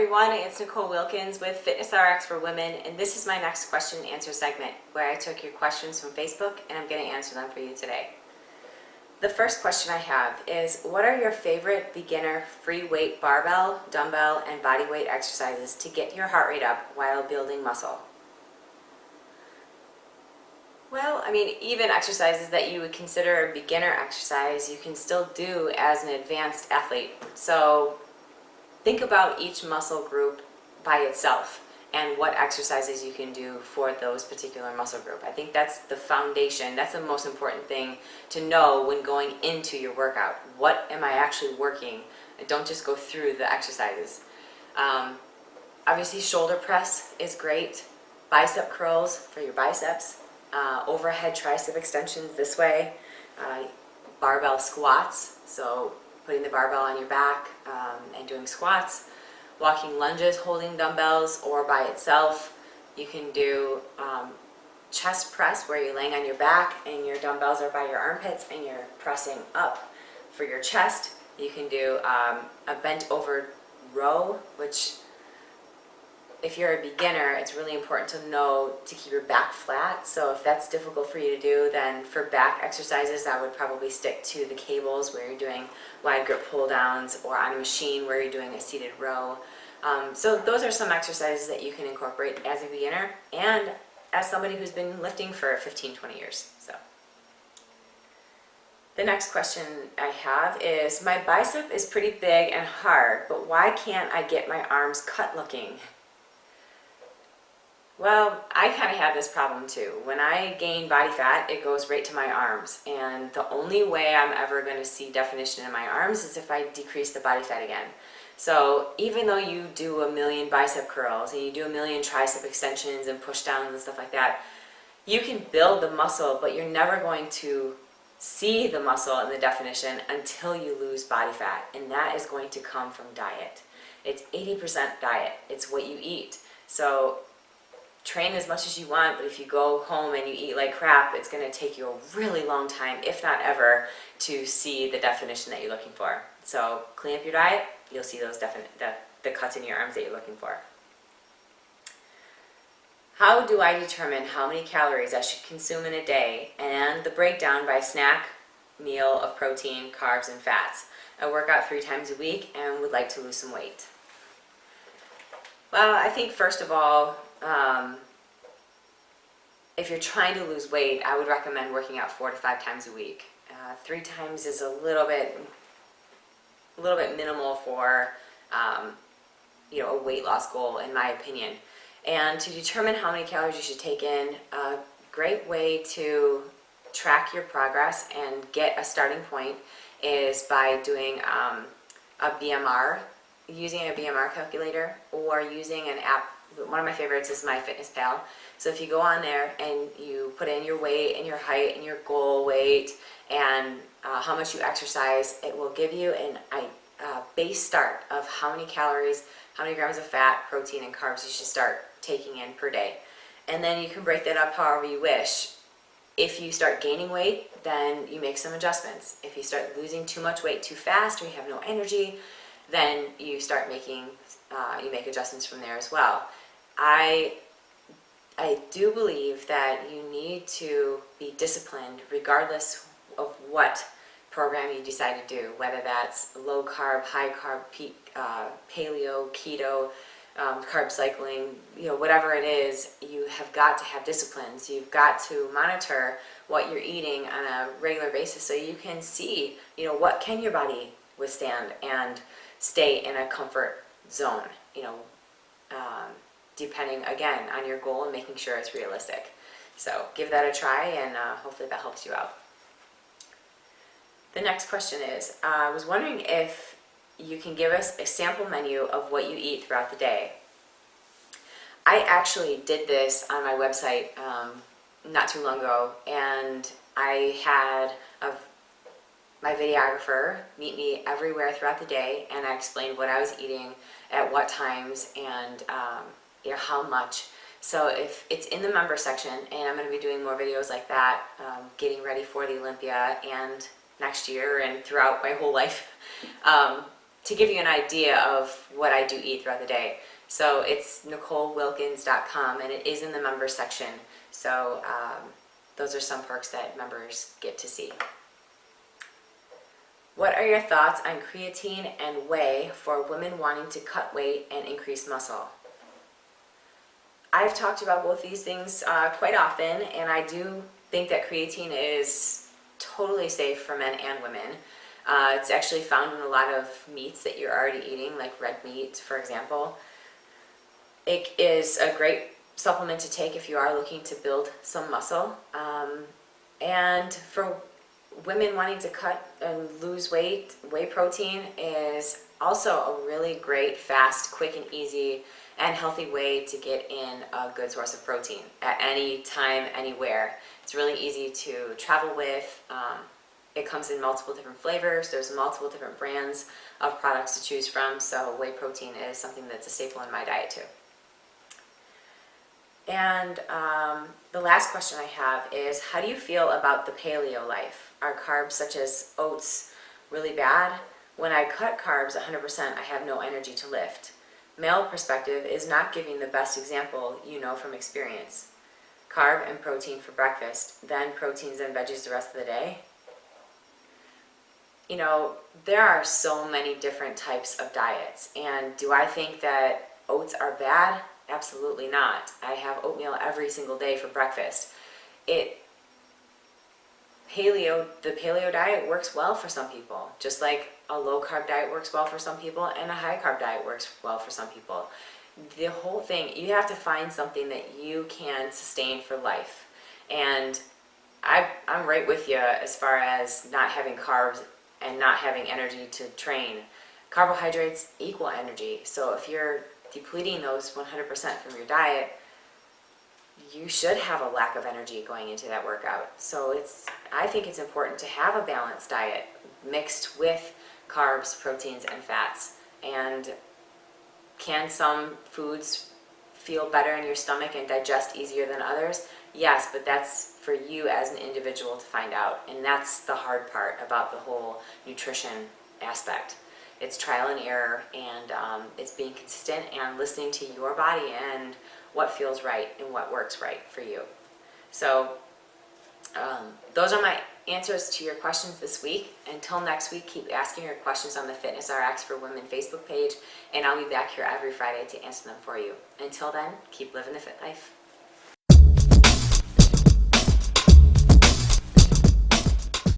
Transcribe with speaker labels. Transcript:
Speaker 1: everyone, it's Nicole Wilkins with FitnessRx for Women, and this is my next question and answer segment where I took your questions from Facebook and I'm going to answer them for you today. The first question I have is, what are your favorite beginner free weight barbell, dumbbell, and body weight exercises to get your heart rate up while building muscle? Well, even exercises that you would consider a beginner exercise, you can still do as an advanced athlete. So think about each muscle group by itself and what exercises you can do for those particular muscle group. I think that's the foundation. That's the most important thing to know when going into your workout. What am I actually working? Don't just go through the exercises. Obviously, shoulder press is great. Bicep curls for your biceps. Overhead tricep extensions this way. Barbell squats, so putting the barbell on your back and doing squats. Walking lunges, holding dumbbells, or by itself. You can do chest press where you're laying on your back and your dumbbells are by your armpits and you're pressing up for your chest. You can do a bent over row, which if you're a beginner, it's really important to know to keep your back flat. So if that's difficult for you to do, then for back exercises, I would probably stick to the cables where you're doing wide grip pull downs, or on a machine where you're doing a seated row. So those are some exercises that you can incorporate as a beginner and as somebody who's been lifting for 15-20 years. So the next question I have is, my bicep is pretty big and hard, but why can't I get my arms cut looking? Well, I kind of have this problem too. When I gain body fat, it goes right to my arms. And the only way I'm ever going to see definition in my arms is if I decrease the body fat again. So even though you do a million bicep curls and you do a million tricep extensions and push downs and stuff like that, you can build the muscle, but you're never going to see the muscle in the definition until you lose body fat. And that is going to come from diet. It's 80% diet. It's what you eat. So train as much as you want, but if you go home and you eat like crap, it's going to take you a really long time, if not ever, to see the definition that you're looking for. So clean up your diet, you'll see those the cuts in your arms that you're looking for. How do I determine how many calories I should consume in a day, and the breakdown by snack, meal of protein, carbs, and fats? I work out 3 times a week and would like to lose some weight. Well, I think first of all, if you're trying to lose weight, I would recommend working out 4 to 5 times a week. 3 times is a little bit minimal for a weight loss goal, in my opinion. And to determine how many calories you should take in, a great way to track your progress and get a starting point is by doing a BMR, using a BMR calculator, or using an app. One of my favorites is MyFitnessPal. So if you go on there and you put in your weight and your height and your goal weight and how much you exercise, it will give you a base start of how many calories, how many grams of fat, protein, and carbs you should start taking in per day. And then you can break that up however you wish. If you start gaining weight, then you make some adjustments. If you start losing too much weight too fast or you have no energy, then you start making, you make adjustments from there as well. I do believe that you need to be disciplined regardless of what program you decide to do, whether that's low carb, high carb, paleo, keto, carb cycling, whatever it is, you have got to have discipline. So you've got to monitor what you're eating on a regular basis so you can see, what can your body withstand and stay in a comfort zone, depending, again, on your goal and making sure it's realistic. So give that a try, and hopefully that helps you out. The next question is, I was wondering if you can give us a sample menu of what you eat throughout the day. I actually did this on my website not too long ago, and I had my videographer meet me everywhere throughout the day, and I explained what I was eating at what times and how much. So if it's in the member section, and I'm going to be doing more videos like that, getting ready for the Olympia and next year and throughout my whole life, to give you an idea of what I do eat throughout the day. So it's NicoleWilkins.com, and it is in the members section. So those are some perks that members get to see. What are your thoughts on creatine and whey for women wanting to cut weight and increase muscle? I've talked about both these things quite often, and I do think that creatine is totally safe for men and women. It's actually found in a lot of meats that you're already eating, like red meat, for example. It is a great supplement to take if you are looking to build some muscle. And for women wanting to cut and lose weight, whey protein is also a really great, fast, quick, and easy and healthy way to get in a good source of protein at any time, anywhere. It's really easy to travel with. It comes in multiple different flavors. There's multiple different brands of products to choose from, so whey protein is something that's a staple in my diet too. And the last question I have is, how do you feel about the paleo life? Are carbs such as oats really bad? When I cut carbs 100%, I have no energy to lift. Male perspective is not giving the best example you know from experience. Carb and protein for breakfast, then proteins and veggies the rest of the day. You know, there are so many different types of diets, and do I think that oats are bad? Absolutely not. I have oatmeal every single day for breakfast. The paleo diet works well for some people, just like a low carb diet works well for some people and a high carb diet works well for some people. The whole thing, you have to find something that you can sustain for life. And I'm right with you as far as not having carbs and not having energy to train. Carbohydrates equal energy. So if you're depleting those 100% from your diet, you should have a lack of energy going into that workout. So I think it's important to have a balanced diet mixed with carbs, proteins, and fats. And can some foods feel better in your stomach and digest easier than others? Yes, but that's for you as an individual to find out. And that's the hard part about the whole nutrition aspect. It's trial and error, and it's being consistent and listening to your body and what feels right and what works right for you. So those are my answers to your questions this week. Until next week, keep asking your questions on the FitnessRx for Women Facebook page, and I'll be back here every Friday to answer them for you. Until then, keep living the fit life.